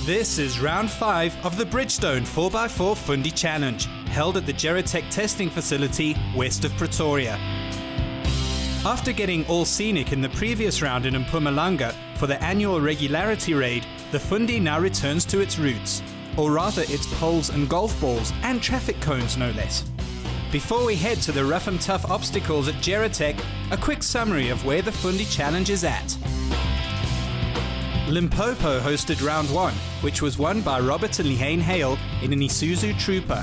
This is round 5 of the Bridgestone 4x4 Fundi Challenge, held at the Gerotek Testing Facility west of Pretoria. After getting all scenic in the previous round in Mpumalanga for the annual regularity raid, the Fundi now returns to its roots, or rather its poles and golf balls and traffic cones no less. Before we head to the rough and tough obstacles at Gerotek, a quick summary of where the Fundi Challenge is at. Limpopo hosted round 1, which was won by Robert and Lehane Hale in an Isuzu Trooper.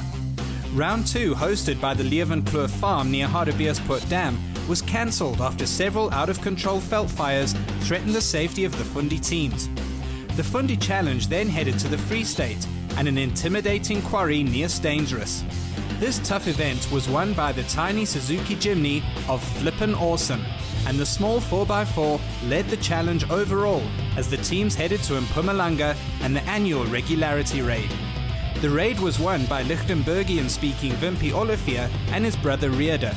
Round 2, hosted by the Leeuwenkloof farm near Hartbeespoort Dam, was cancelled after several out-of-control veld fires threatened the safety of the Fundi teams. The Fundi Challenge then headed to the Free State and an intimidating quarry near Stainsrus. This tough event was won by the tiny Suzuki Jimny of Flippin' Awesome, and the small 4x4 led the challenge overall as the teams headed to Mpumalanga and the annual regularity raid. The raid was won by Lichtenbergian-speaking Wimpy Olivier and his brother Rearder.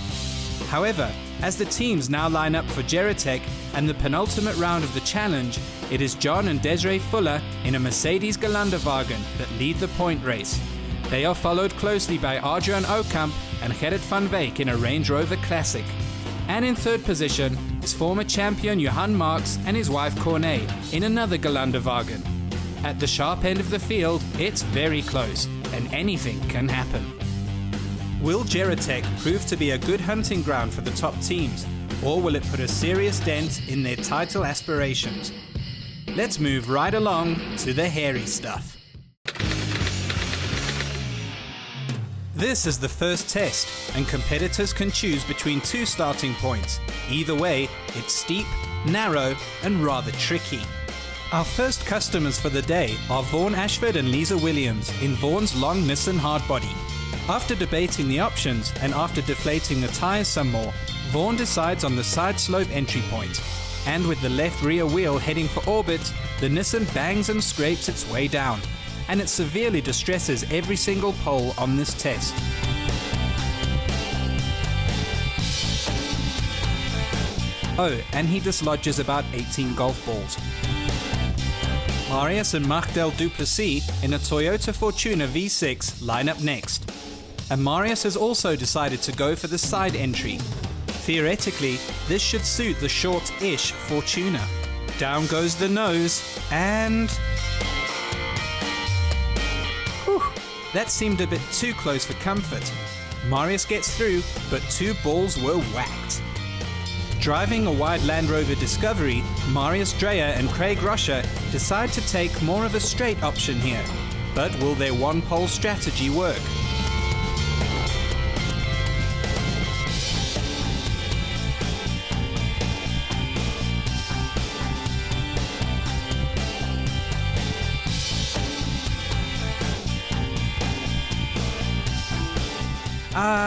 However, as the teams now line up for Gerotek and the penultimate round of the challenge, it is John and Desiree Fuller in a Mercedes Gelandewagen that lead the point race. They are followed closely by Adrian Oukamp and Gerrit van Wyk in a Range Rover Classic. And in third position is former champion Johan Marx and his wife Cornet in another Gelandewagen. At the sharp end of the field, it's very close, and anything can happen. Will Gerotek prove to be a good hunting ground for the top teams, or will it put a serious dent in their title aspirations? Let's move right along to the hairy stuff. This is the first test, and competitors can choose between 2 starting points. Either way, it's steep, narrow, and rather tricky. Our first customers for the day are Vaughan Ashford and Lisa Williams in Vaughan's long Nissan Hardbody. After debating the options and after deflating the tyres some more, Vaughan decides on the side slope entry point. And with the left rear wheel heading for orbit, the Nissan bangs and scrapes its way down, and it severely distresses every single pole on this test. Oh, and he dislodges about 18 golf balls. Marius and Magdel Duplessis in a Toyota Fortuner V6 line up next. And Marius has also decided to go for the side entry. Theoretically, this should suit the short-ish Fortuner. Down goes the nose, and... whew, that seemed a bit too close for comfort. Marius gets through, but 2 balls were whacked. Driving a wide Land Rover Discovery, Marius Dreyer and Craig Roscher decide to take more of a straight option here. But will their one-pole strategy work?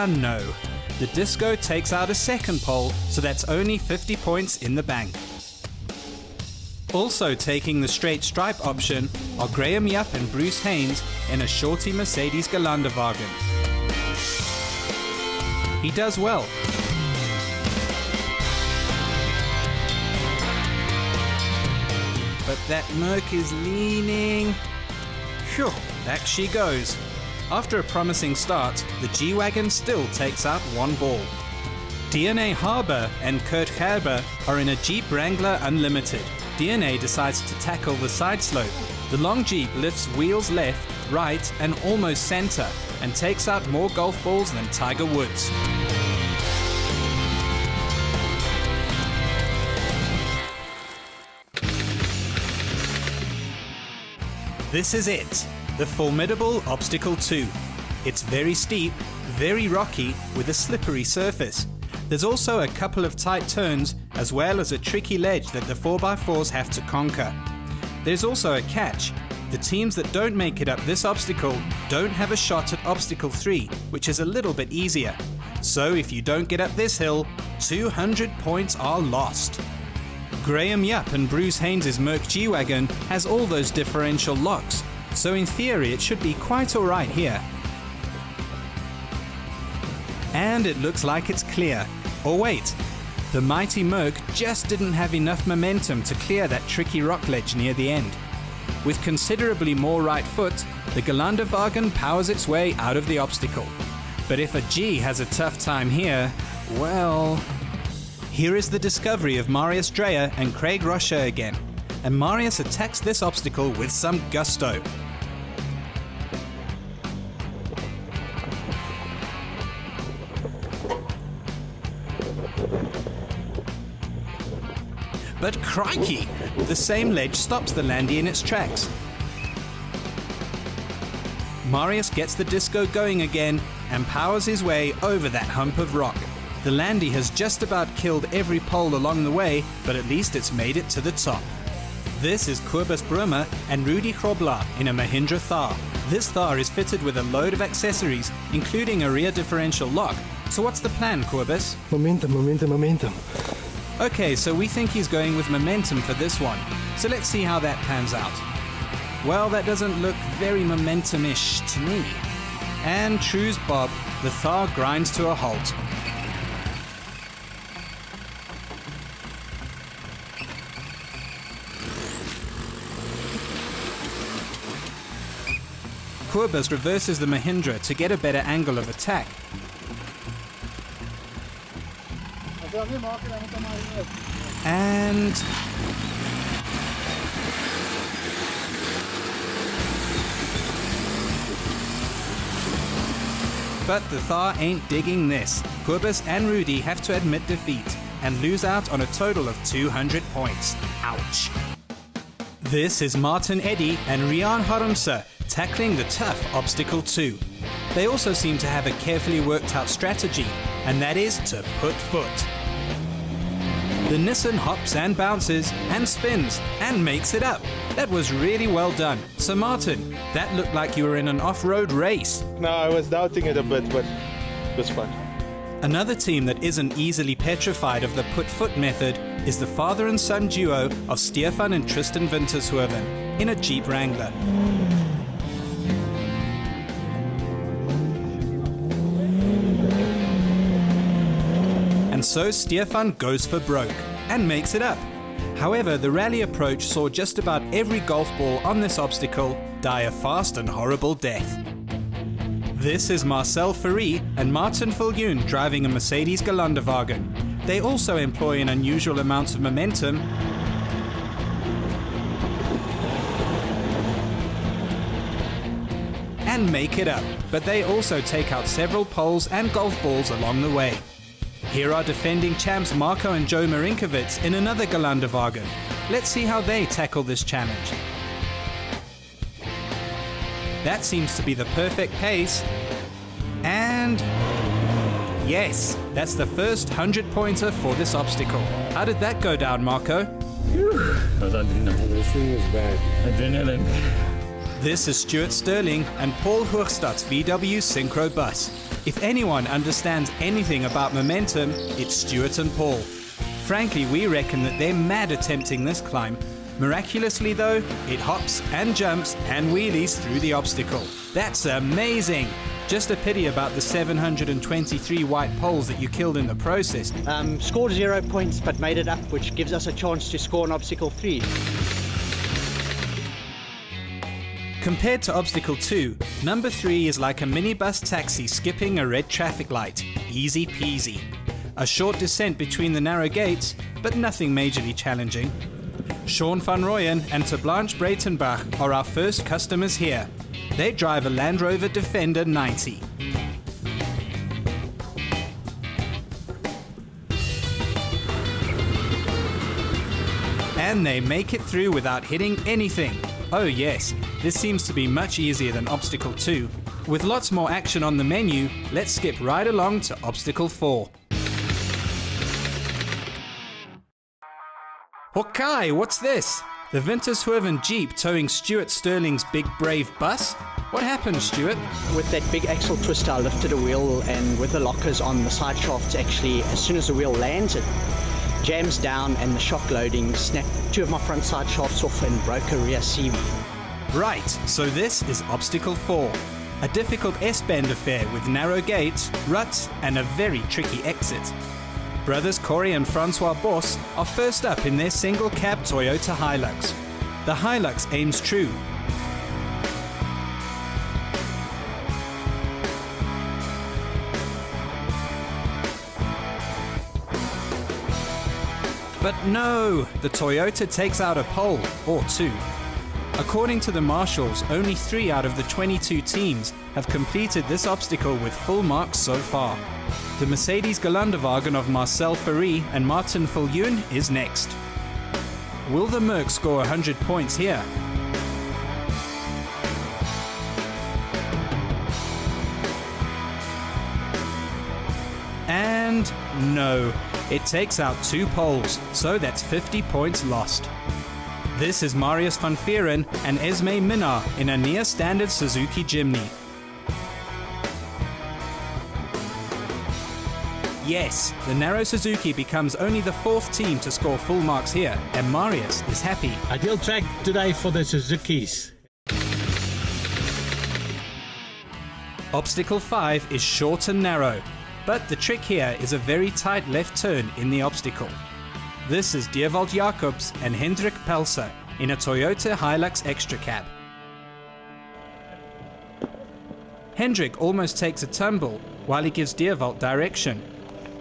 No. The Disco takes out a second pole, so that's only 50 points in the bank. Also taking the straight stripe option are Graham Yupp and Bruce Haynes in a shorty Mercedes Gelandewagen. He does well. But that Merc is leaning. Phew, back she goes. After a promising start, the G-Wagon still takes out 1 ball. DNA Harbour and Kurt Gerber are in a Jeep Wrangler Unlimited. DNA decides to tackle the side slope. The long Jeep lifts wheels left, right, and almost center, and takes out more golf balls than Tiger Woods. This is it. The formidable Obstacle 2. It's very steep, very rocky, with a slippery surface. There's also a couple of tight turns, as well as a tricky ledge that the 4x4s have to conquer. There's also a catch. The teams that don't make it up this obstacle don't have a shot at Obstacle 3, which is a little bit easier. So if you don't get up this hill, 200 points are lost. Graham Yupp and Bruce Haynes' Merc G-Wagon has all those differential locks, so in theory it should be quite alright here. And it looks like it's clear. Or wait, the mighty Merc just didn't have enough momentum to clear that tricky rock ledge near the end. With considerably more right foot, the Gelandewagen powers its way out of the obstacle. But if a G has a tough time here, well... Here is the discovery of Marius Dreyer and Craig Rocher again, and Marius attacks this obstacle with some gusto. But crikey! The same ledge stops the Landy in its tracks. Marius gets the disco going again and powers his way over that hump of rock. The Landy has just about killed every pole along the way, but at least it's made it to the top. This is Kobus Brummer and Rudi Grobler in a Mahindra Thar. This Thar is fitted with a load of accessories, including a rear differential lock. So what's the plan, Kobus? Momentum. Okay, so we think he's going with momentum for this one. So let's see how that pans out. Well, that doesn't look very momentum-ish to me. And true's Bob, the Thar grinds to a halt. Kobus reverses the Mahindra to get a better angle of attack. And... But the Thar ain't digging this. Kobus and Rudi have to admit defeat and lose out on a total of 200 points. Ouch. This is Martin Eddy and Rian Harumsa tackling the tough Obstacle 2. They also seem to have a carefully worked out strategy, and that is to put foot. The Nissan hops and bounces and spins and makes it up. That was really well done. So Martin, that looked like you were in an off-road race. No, I was doubting it a bit, but it was fun. Another team that isn't easily petrified of the put-foot method is the father and son duo of Stefan and Tristan Wintershoven in a Jeep Wrangler. And so Stefan goes for broke and makes it up. However, the rally approach saw just about every golf ball on this obstacle die a fast and horrible death. This is Marcel Ferry and Martin Viljoen driving a Mercedes Gelandewagen. They also employ an unusual amount of momentum and make it up, but they also take out several poles and golf balls along the way. Here are defending champs Marco and Joe Marinkovic in another Gelandewagen. Let's see how they tackle this challenge. That seems to be the perfect pace. And yes, that's the first 100-pointer for this obstacle. How did that go down, Marco? This thing was bad. Adrenaline. This is Stuart Sterling and Paul Hoogstad's VW Synchro Bus. If anyone understands anything about momentum, it's Stuart and Paul. Frankly, we reckon that they're mad attempting this climb. Miraculously though, it hops and jumps and wheelies through the obstacle. That's amazing! Just a pity about the 723 white poles that you killed in the process. Scored 0 points but made it up, which gives us a chance to score on Obstacle 3. Compared to Obstacle 2, number 3 is like a minibus taxi skipping a red traffic light. Easy peasy. A short descent between the narrow gates, but nothing majorly challenging. Sean van Rooyen and Ter Blanche Breitenbach are our first customers here. They drive a Land Rover Defender 90. And they make it through without hitting anything. Oh yes, this seems to be much easier than Obstacle 2. With lots more action on the menu, let's skip right along to Obstacle 4. Okay, what's this? The Wintershoven Jeep towing Stuart Sterling's big brave bus? What happened, Stuart? With that big axle twister, I lifted a wheel, and with the lockers on the side shafts, actually, as soon as the wheel lands, it jams down and the shock loading snapped 2 of my front side shafts off and broke a rear seam. Right, so this is Obstacle 4. A difficult S-bend affair with narrow gates, ruts, and a very tricky exit. Brothers Corey and Francois Boss are first up in their single-cab Toyota Hilux. The Hilux aims true. But no, the Toyota takes out a pole, or two. According to the marshals, only 3 out of the 22 teams have completed this obstacle with full marks so far. The Mercedes Geländewagen of Marcel Ferry and Martin Viljoen is next. Will the Merc score 100 points here? And no, it takes out 2 poles, so that's 50 points lost. This is Marius van Vieren and Esme Minnar in a near-standard Suzuki Jimny. Yes, the narrow Suzuki becomes only the 4th team to score full marks here, and Marius is happy. Ideal track today for the Suzukis. Obstacle 5 is short and narrow, but the trick here is a very tight left turn in the obstacle. This is Dierwald Jacobs and Hendrik Pelser in a Toyota Hilux Extra Cab. Hendrik almost takes a tumble while he gives Dierwald direction,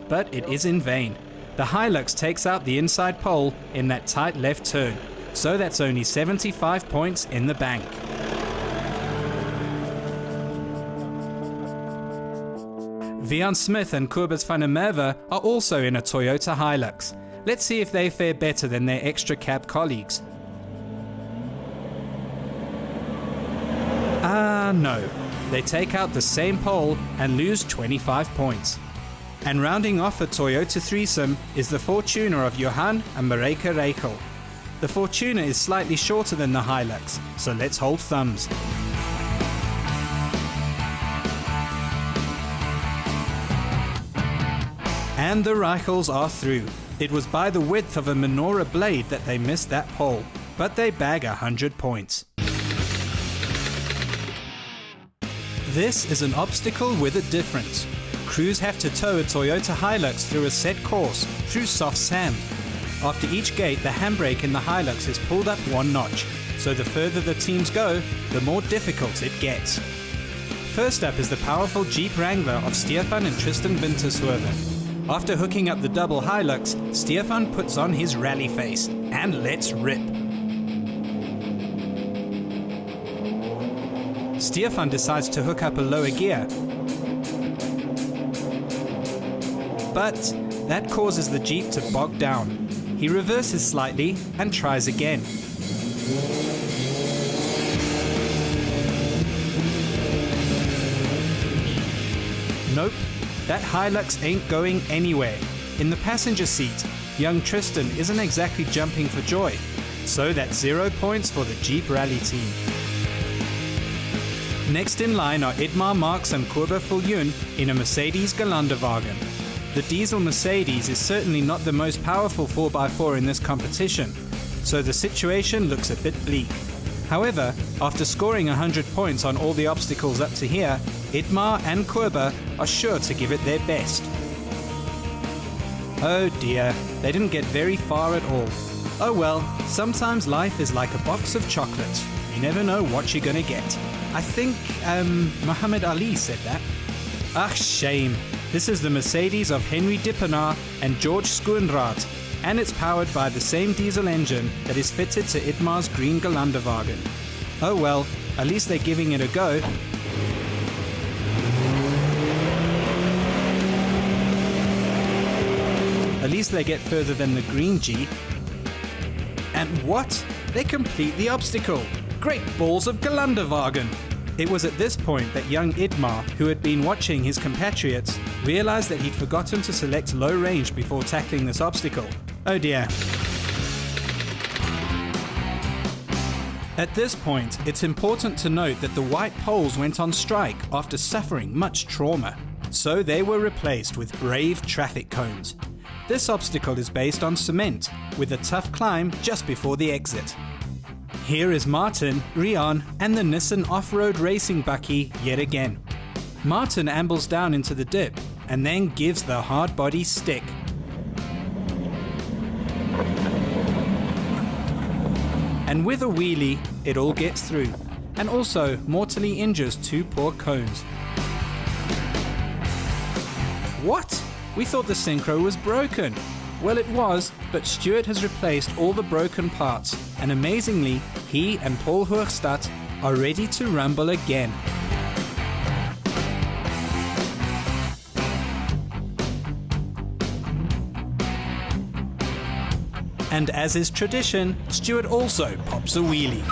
but it is in vain. The Hilux takes out the inside pole in that tight left turn, so that's only 75 points in the bank. Vian Smith and Kobus van der Merwe are also in a Toyota Hilux. Let's see if they fare better than their extra cab colleagues. No. They take out the same pole and lose 25 points. And rounding off a Toyota threesome is the Fortuner of Johan and Mareike Reichel. The Fortuner is slightly shorter than the Hilux, so let's hold thumbs. And the Reichels are through. It was by the width of a menorah blade that they missed that pole, but they bag 100 points. This is an obstacle with a difference. Crews have to tow a Toyota Hilux through a set course, through soft sand. After each gate, the handbrake in the Hilux is pulled up 1 notch, so the further the teams go, the more difficult it gets. First up is the powerful Jeep Wrangler of Stefan and Tristan Wintershoven. After hooking up the double Hilux, Stefan puts on his rally face and lets rip. Stefan decides to hook up a lower gear, but that causes the Jeep to bog down. He reverses slightly and tries again. Nope, that Hilux ain't going anywhere. In the passenger seat, young Tristan isn't exactly jumping for joy, so that's 0 points for the Jeep Rally team. Next in line are Idmar Marx and Kobus Viljoen in a Mercedes Geländewagen. The diesel Mercedes is certainly not the most powerful 4x4 in this competition, so the situation looks a bit bleak. However, after scoring 100 points on all the obstacles up to here, Idmar and Kobus are sure to give it their best. Oh dear, they didn't get very far at all. Oh well, sometimes life is like a box of chocolates. You never know what you're gonna get. I think Muhammad Ali said that. Ach, shame. This is the Mercedes of Henry Dippenaar and George Schoenrath, and it's powered by the same diesel engine that is fitted to Idmar's green Geländewagen. Oh well, at least they're giving it a go. At least they get further than the green Jeep. And what? They complete the obstacle! Great balls of Geländewagen! It was at this point that young Idmar, who had been watching his compatriots, realized that he'd forgotten to select low range before tackling this obstacle. Oh dear. At this point, it's important to note that the white poles went on strike after suffering much trauma, so they were replaced with brave traffic cones. This obstacle is based on cement, with a tough climb just before the exit. Here is Martin, Rian, and the Nissan off-road racing bakkie yet again. Martin ambles down into the dip, and then gives the hard body stick. and with a wheelie, it all gets through, and also mortally injures 2 poor cones. What? We thought the synchro was broken. Well, it was, but Stuart has replaced all the broken parts, and amazingly, he and Paul Hoogstad are ready to rumble again. And as is tradition, Stuart also pops a wheelie.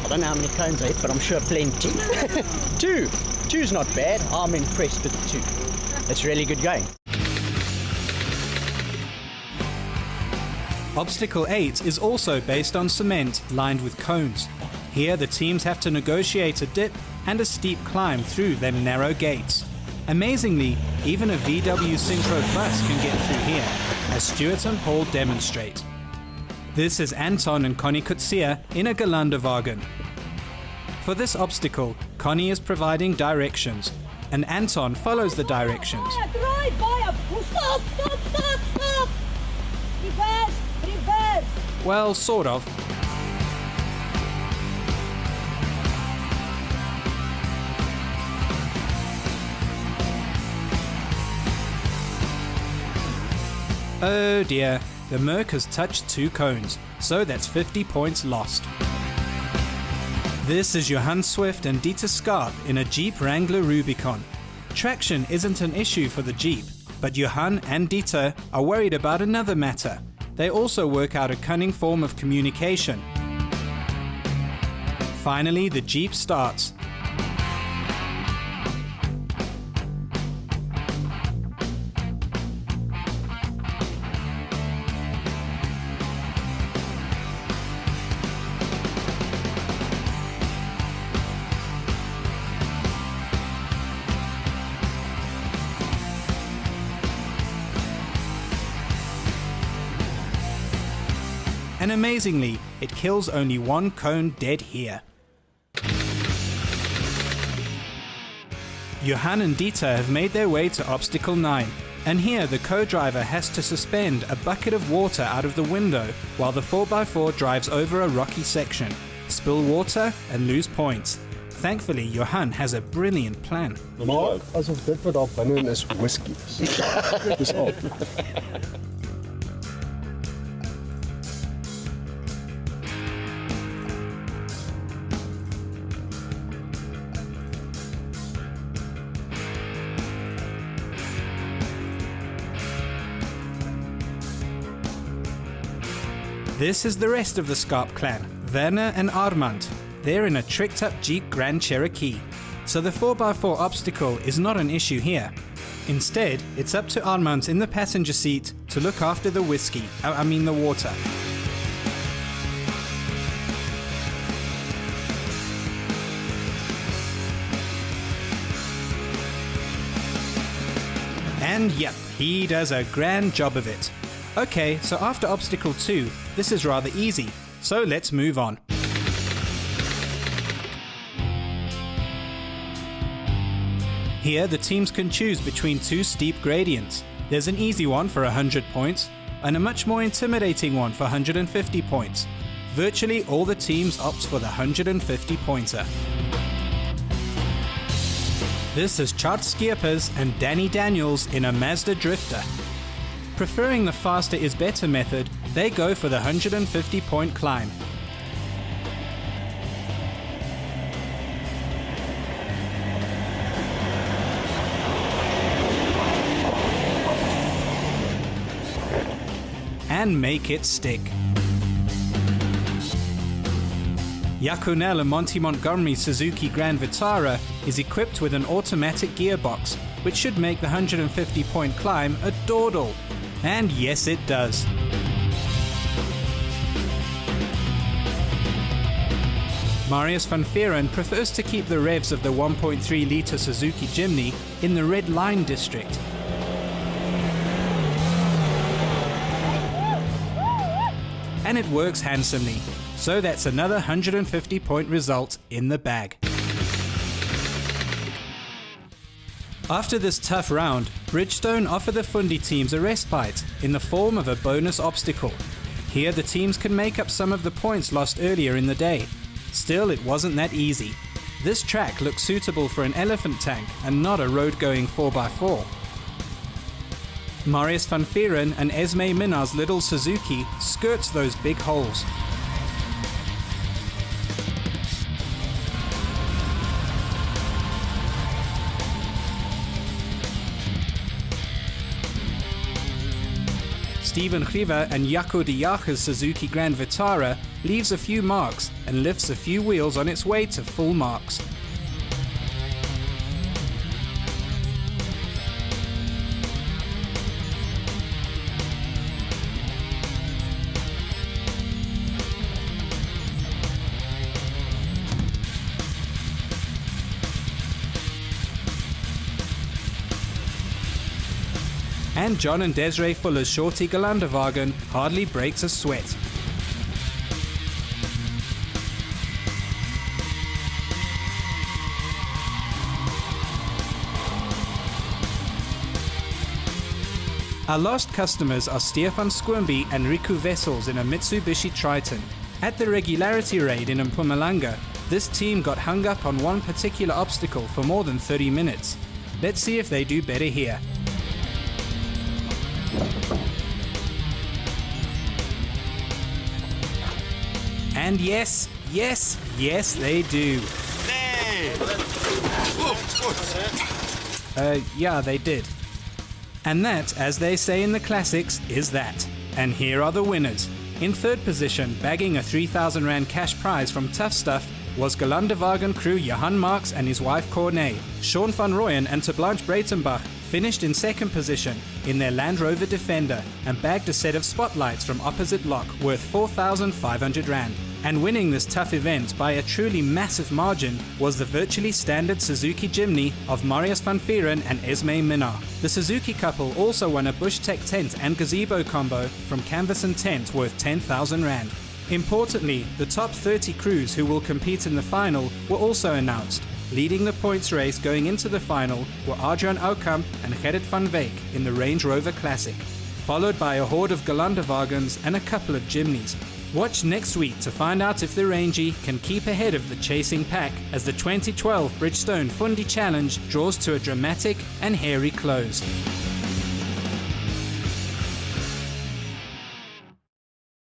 I don't know how many cones I hit, but I'm sure plenty. 2. 2's not bad. I'm impressed with 2. It's really good going. Obstacle 8 is also based on cement lined with cones. Here the teams have to negotiate a dip and a steep climb through them narrow gates. Amazingly, even a VW Synchro Plus can get through here, as Stuart and Paul demonstrate. This is Anton and Connie Kutsia in a Gelandewagen. For this obstacle, Connie is providing directions, and Anton follows the directions. Stop! Reverse! Well, sort of. Oh dear, the Merc has touched 2 cones, so that's 50 points lost. This is Johan Swift and Dieter Skarp in a Jeep Wrangler Rubicon. Traction isn't an issue for the Jeep, but Johan and Dieter are worried about another matter. They also work out a cunning form of communication. Finally, the Jeep starts. And amazingly, it kills only 1 cone dead here. Johan and Dieter have made their way to obstacle 9, and here the co-driver has to suspend a bucket of water out of the window while the 4x4 drives over a rocky section, spill water and lose points. Thankfully, Johan has a brilliant plan. Maar asof dit wat daar binne is whisky. Dis al. This is the rest of the Skarp clan, Werner and Armand. They're in a tricked-up Jeep Grand Cherokee, so the 4x4 obstacle is not an issue here. Instead, it's up to Armand in the passenger seat to look after the the water. And yep, he does a grand job of it. Okay, so after obstacle 2, this is rather easy, so let's move on. Here the teams can choose between 2 steep gradients. There's an easy one for 100 points, and a much more intimidating one for 150 points. Virtually all the teams opt for the 150 pointer. This is Chart Skierpers and Danny Daniels in a Mazda Drifter. Preferring the faster is better method, they go for the 150 point climb. And make it stick. Yakunel and Monty Montgomery Suzuki Grand Vitara is equipped with an automatic gearbox, which should make the 150 point climb a dawdle. And yes, it does. Marius van Veeren prefers to keep the revs of the 1.3 litre Suzuki Jimny in the red line district. And it works handsomely, so that's another 150 point result in the bag. After this tough round, Bridgestone offer the Fundi teams a respite in the form of a bonus obstacle. Here the teams can make up some of the points lost earlier in the day. Still, it wasn't that easy. This track looks suitable for an elephant tank and not a road-going 4x4. Marius van Vieren and Esme Minna's little Suzuki skirts those big holes. Steven Grieve and Jaco de Jager's Suzuki Grand Vitara leaves a few marks and lifts a few wheels on its way to full marks. And John and Desiree Fuller's Shorty Galanderwagen hardly breaks a sweat. Our last customers are Stefan Squimby and Riku Vessels in a Mitsubishi Triton. At the regularity raid in Mpumalanga, this team got hung up on one particular obstacle for more than 30 minutes. Let's see if they do better here. And yes, they do. Yeah, they did. And that, as they say in the classics, is that. And here are the winners. In third position, bagging a 3,000 Rand cash prize from Tough Stuff, was Galanderwagen crew Johan Marks and his wife Corné. Sean van Rooyen and Blanche Breitenbach finished in second position in their Land Rover Defender and bagged a set of spotlights from Opposite Lock worth 4,500 Rand. And winning this tough event by a truly massive margin was the virtually standard Suzuki Jimny of Marius van Vieren and Esme Minna. The Suzuki couple also won a Bush Tech tent and gazebo combo from Canvas and Tent worth 10,000 Rand. Importantly, the top 30 crews who will compete in the final were also announced. Leading the points race going into the final were Adrian Oukamp and Gerrit van Wyk in the Range Rover Classic, followed by a horde of Galanderwagens and a couple of Jimneys. Watch next week to find out if the Rangy can keep ahead of the chasing pack as the 2012 Bridgestone Fundi Challenge draws to a dramatic and hairy close.